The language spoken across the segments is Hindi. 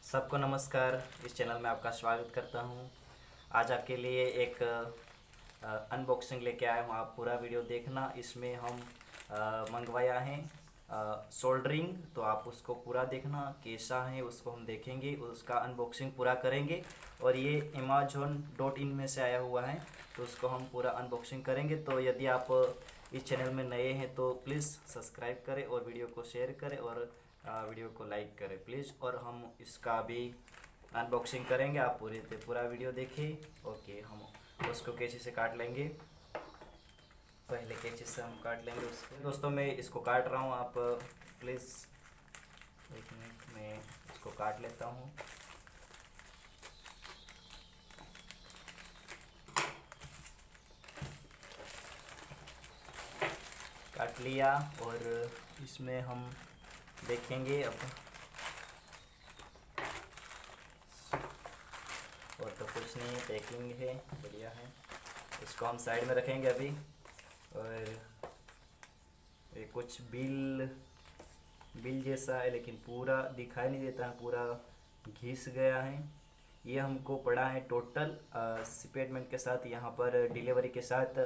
सबको नमस्कार। इस चैनल में आपका स्वागत करता हूं। आज आपके लिए एक अनबॉक्सिंग लेके आया हूं। आप पूरा वीडियो देखना। इसमें हम मंगवाया है सोल्डरिंग, तो आप उसको पूरा देखना कैसा है, उसको हम देखेंगे, उसका अनबॉक्सिंग पूरा करेंगे। और ये amazon.in में से आया हुआ है, तो उसको हम पूरा अनबॉक्सिंग करेंगे। तो यदि आप इस चैनल में नए हैं तो प्लीज़ सब्सक्राइब करें और वीडियो को शेयर करें और वीडियो को लाइक करें प्लीज़। और हम इसका भी अनबॉक्सिंग करेंगे। आप पूरा वीडियो देखें। ओके, हम उसको कैंची से काट लेंगे। पहले कैंची से हम काट लेंगे उसको। दोस्तों मैं इसको काट रहा हूँ, आप प्लीज़ एक मिनट में इसको काट लेता हूँ। काट लिया और इसमें हम देखेंगे अब। और तो कुछ नहीं, पैकिंग है, बढ़िया है। इसको हम साइड में रखेंगे अभी। और ये कुछ बिल जैसा है, लेकिन पूरा दिखाई नहीं देता है, पूरा घिस गया है। ये हमको पड़ा है टोटल शिपमेंट के साथ, यहाँ पर डिलीवरी के साथ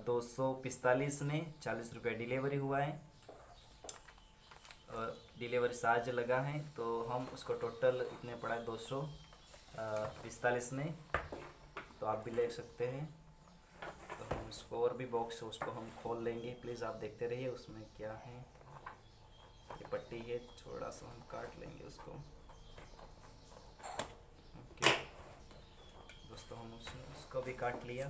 245 में 40 रुपये डिलीवरी हुआ है और डिलीवरी चार्ज लगा है। तो हम उसको टोटल इतने पड़ा है 245 में। तो आप भी ले सकते हैं। तो हम उसको और भी बॉक्स है उसको हम खोल लेंगे। प्लीज़ आप देखते रहिए उसमें क्या है। ये पट्टी है, थोड़ा सा हम काट लेंगे उसको। ओके दोस्तों, हम उसको भी काट लिया।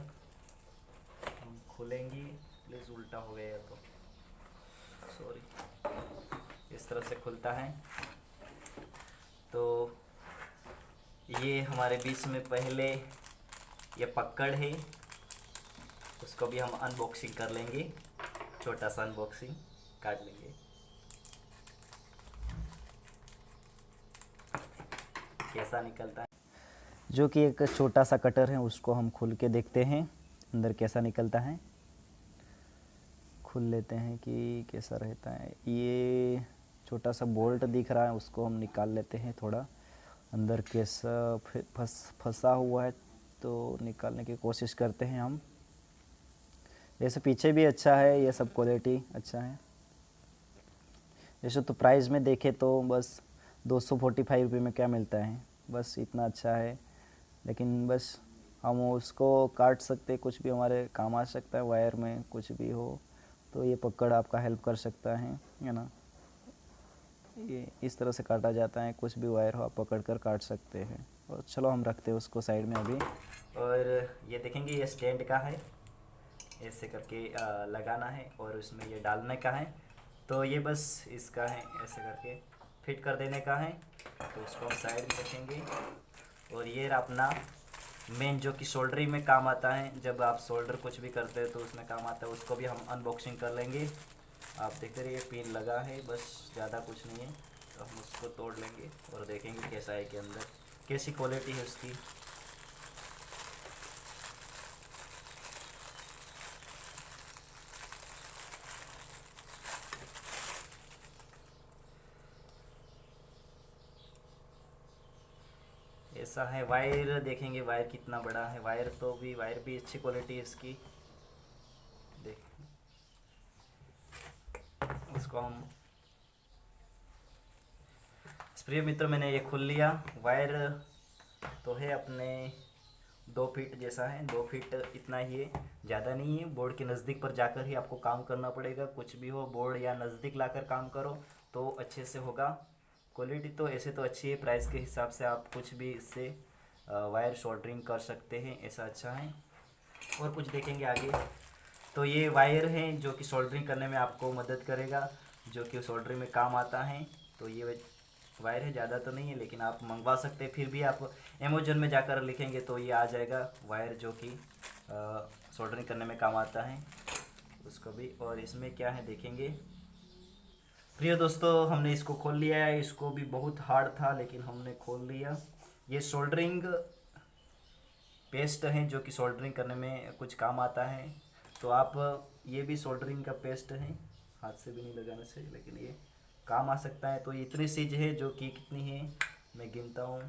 हम खोलेंगे। प्लीज़ उल्टा हो गया तो सॉरी। इस तरह से खुलता है। तो ये हमारे बीच में पहले ये पकड़ है, उसको भी हम अनबॉक्सिंग कर लेंगे। छोटा सा अनबॉक्सिंग काट लेंगे। कैसा निकलता है, जो कि एक छोटा सा कटर है, उसको हम खोल के देखते हैं अंदर कैसा निकलता है। खोल लेते हैं कि कैसा रहता है। ये छोटा सा बोल्ट दिख रहा है, उसको हम निकाल लेते हैं। थोड़ा अंदर कैसा फंसा हुआ है तो निकालने की कोशिश करते हैं हम। जैसे पीछे भी अच्छा है, ये सब क्वालिटी अच्छा है। जैसे तो प्राइस में देखे तो बस 245 रुपये में क्या मिलता है, बस इतना अच्छा है। लेकिन बस हम उसको काट सकते, कुछ भी हमारे काम आ सकता है। वायर में कुछ भी हो तो ये पकड़ आपका हेल्प कर सकता है ना। ये इस तरह से काटा जाता है, कुछ भी वायर हो आप पकड़ कर काट सकते हैं। और चलो हम रखते हैं उसको साइड में अभी। और ये देखेंगे ये स्टैंड का है, ऐसे करके लगाना है और उसमें ये डालने का है। तो ये बस इसका है, ऐसे करके फिट कर देने का है। तो उसको हम साइड में रखेंगे। और ये अपना मेन जो कि सोल्डरिंग में काम आता है, जब आप सोल्डर कुछ भी करते हैं तो उसमें काम आता है। उसको भी हम अनबॉक्सिंग कर लेंगे। आप देखते रहिए, पिन लगा है बस, ज़्यादा कुछ नहीं है। तो हम उसको तोड़ लेंगे और देखेंगे कैसा है कि अंदर कैसी क्वालिटी है उसकी। ऐसा है। वायर देखेंगे, वायर कितना बड़ा है। वायर भी अच्छी क्वालिटी है इसकी। देख, इसको हम प्रिय मित्र, मैंने ये खोल लिया। वायर तो है अपने 2 फीट जैसा है, 2 फीट इतना ही है, ज़्यादा नहीं है। बोर्ड के नज़दीक पर जाकर ही आपको काम करना पड़ेगा। कुछ भी हो, बोर्ड या नज़दीक लाकर काम करो तो अच्छे से होगा। क्वालिटी तो ऐसे तो अच्छी है, प्राइस के हिसाब से आप कुछ भी इससे वायर सोल्डरिंग कर सकते हैं, ऐसा अच्छा है। और कुछ देखेंगे आगे। तो ये वायर है जो कि सोल्डरिंग करने में आपको मदद करेगा, जो कि सोल्डरिंग में काम आता है। तो ये वायर है, ज़्यादा तो नहीं है, लेकिन आप मंगवा सकते हैं। फिर भी आप अमेजोन में जाकर लिखेंगे तो ये आ जाएगा वायर जो कि सोल्डरिंग करने में काम आता है, उसको भी। और इसमें क्या है देखेंगे। प्रिय दोस्तों, हमने इसको खोल लिया है। इसको भी बहुत हार्ड था लेकिन हमने खोल लिया। ये सोल्डरिंग पेस्ट है जो कि सोल्डरिंग करने में कुछ काम आता है। तो आप ये भी सोल्डरिंग का पेस्ट है, हाथ से भी नहीं लगाना चाहिए लेकिन ये काम आ सकता है। तो ये इतनी चीज़ है जो कि कितनी है, मैं गिनता हूँ,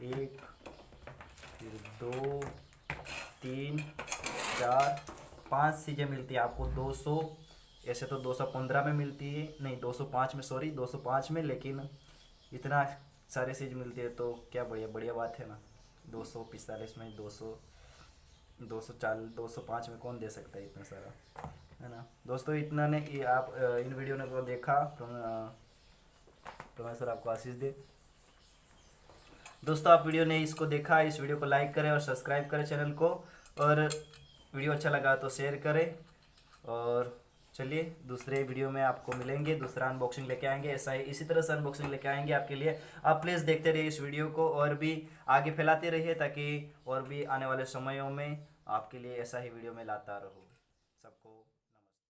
1, फिर 2, 3, 4, 5 चीज़ें मिलती है आपको 200। ऐसे तो 215 में मिलती है, नहीं 205 में, सॉरी 205 में, लेकिन इतना सारे चीज़ मिलती है तो क्या बढ़िया बढ़िया बात है ना। 245 में 205 में कौन दे सकता है इतना सारा, है ना दोस्तों। इतना ने ये आप इन वीडियो ने को देखा, परमेश्वर आपको आशीष दे। दोस्तों आप वीडियो ने इसको देखा, इस वीडियो को लाइक करें और सब्सक्राइब करें चैनल को, और वीडियो अच्छा लगा तो शेयर करें। और चलिए दूसरे वीडियो में आपको मिलेंगे, दूसरा अनबॉक्सिंग लेके आएंगे, ऐसा ही इसी तरह से अनबॉक्सिंग लेके आएंगे आपके लिए। आप प्लीज़ देखते रहिए इस वीडियो को और भी आगे फैलाते रहिए, ताकि और भी आने वाले समयों में आपके लिए ऐसा ही वीडियो में लाता रहूँ।